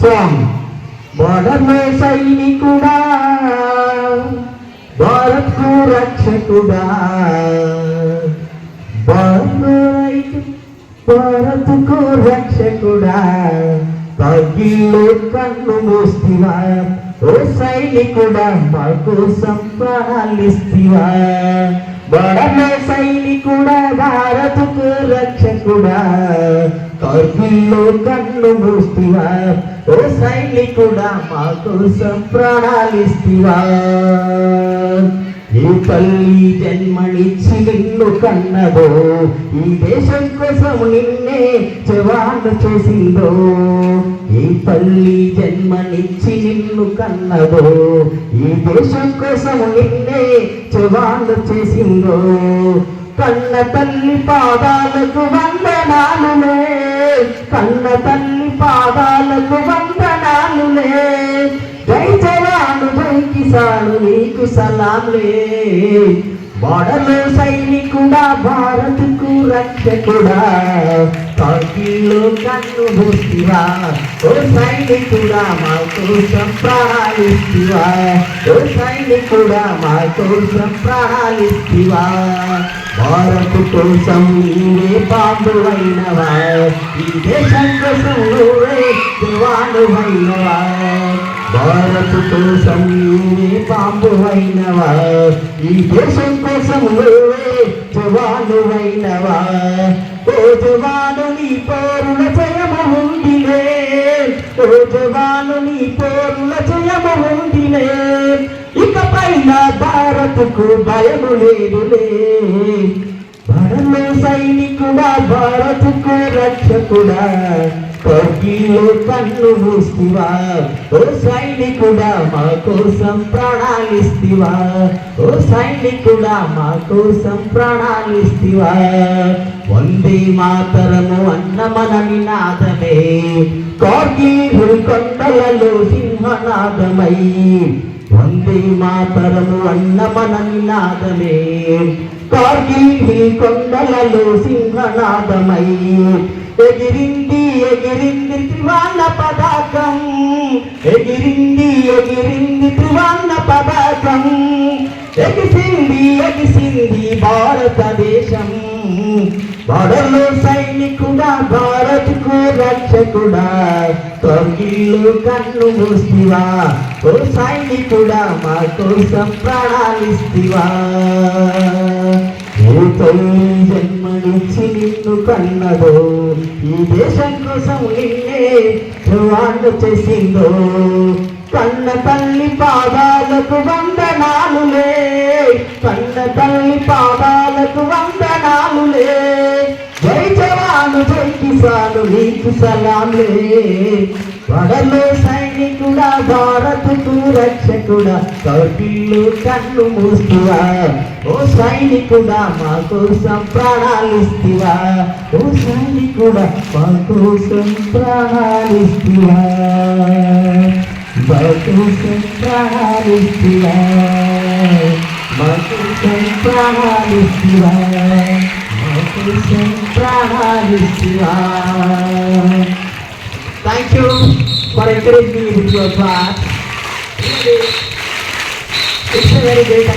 Song బోర్డర్లో సైనికుడా, భారత్కు రక్షకుడా, భారత్కు రక్షకుడా, తగ్గిలో కన్ను మూస్తివా, ఓ సైనికుడా మా కోసం ప్రాణాలిస్తివా. బోర్డర్లో సైనికుడా, భారత్కు రక్షకుడా, కార్గిల్లో కన్ను మూస్తివా, ఓ సైనికుడా మా కోసం ప్రాణాలిస్తివా. ఈ తల్లి జన్మనిచ్చి నిన్ను కన్నదో, ఈ దేశం కోసం నిన్నే జవాను చేసిందో. ఈ తల్లి జన్మనిచ్చి నిన్ను కన్నదో, ఈ దేశం కోసం నిన్నే జవాను చేసిందో. కన్న తల్లి పాదాలకు వందనాలులే, కన్న తల్లి పాదాలకు వందనాలులే. జై జవాను జై కిసాను నీకు సలాంలే. బోర్డర్లో సైనికుడా, భారత్కు రక్షకుడా, కార్గిల్లో కన్ను మూస్తివా, ఓ సైనికుడా మా కోసం ప్రాణాలిస్తివా, ఓ సైనికుడా మా కోసం ప్రాణాలిస్తివా. భారత్ కోసం నీవే బాంబువైనవా, ఈ దేశం కోసం నువ్వే జవానువైనవా. భారత్ కోసం నీవే బాంబువైనవా, ఈ దేశం కోసం నువ్వే జవానువైనవా. ఓ జవాను నీ పోరుల జయము ఉందిలే, ఓ జవాను నీ పోరుల జయము ఉందిలే. ఇకపైన భారత్కు భయము లేదులే. బోర్డర్లో సైనికుడా, భారత్కు రక్షకుడా, కార్గిల్లో కన్ను మూస్తివా, ఓ సైనికుడా మా కోసం ప్రాణాలిస్తివా, ఓ సైనికుడా మా కోసం ప్రాణాలిస్తివా. వందే మాతరము అన్న మన నినాదమే, కార్గిల్ కొండలలో సింహనాదమై. వందే మాతరము అన్న మన నినాదమే, కార్గిల్ కొండలలో సింహనాదమై. ఎగిరింది ఎగిరింది త్రివర్ణ పతాకం, ఎగిరింది ఎగిరింది త్రివర్ణ పతాకం. ఎగిసింది ఎగిసింది భారతదేశం. బోర్డర్లో సైనికుడా, భారత్కు రక్షకుడా, కార్గిల్లో కన్ను మూస్తివా, ఓ సైనికుడా మా కోసం ప్రాణాలిస్తివా. ఏ తల్లి జన్మనిచ్చి నిన్ను కన్నదో, ఈ దేశం కోసం నిన్నే జవాను చేసిందో. కన్న తల్లి పాదాలకు వందనాలులే, కన్న తల్లి పాదాలకు వందనాలులే. జై జవాను జై కిసాను నీకు సలాంలే. బోర్డర్లో సైనికుడా, భారత్కు రక్షకుడా, కార్గిల్లో కన్ను మూస్తివా, ఓ సైనికుడా మా కోసం ప్రాణాలిస్తివా, ఓ సైనికుడా మా కోసం ప్రాణాలిస్తివా, మా కోసం ప్రాణాలిస్తివా, మా కోసం ప్రాణాలిస్తివా, మా కోసం ప్రాణాలిస్తివా. Thank you for encouraging me with your class. It's a very great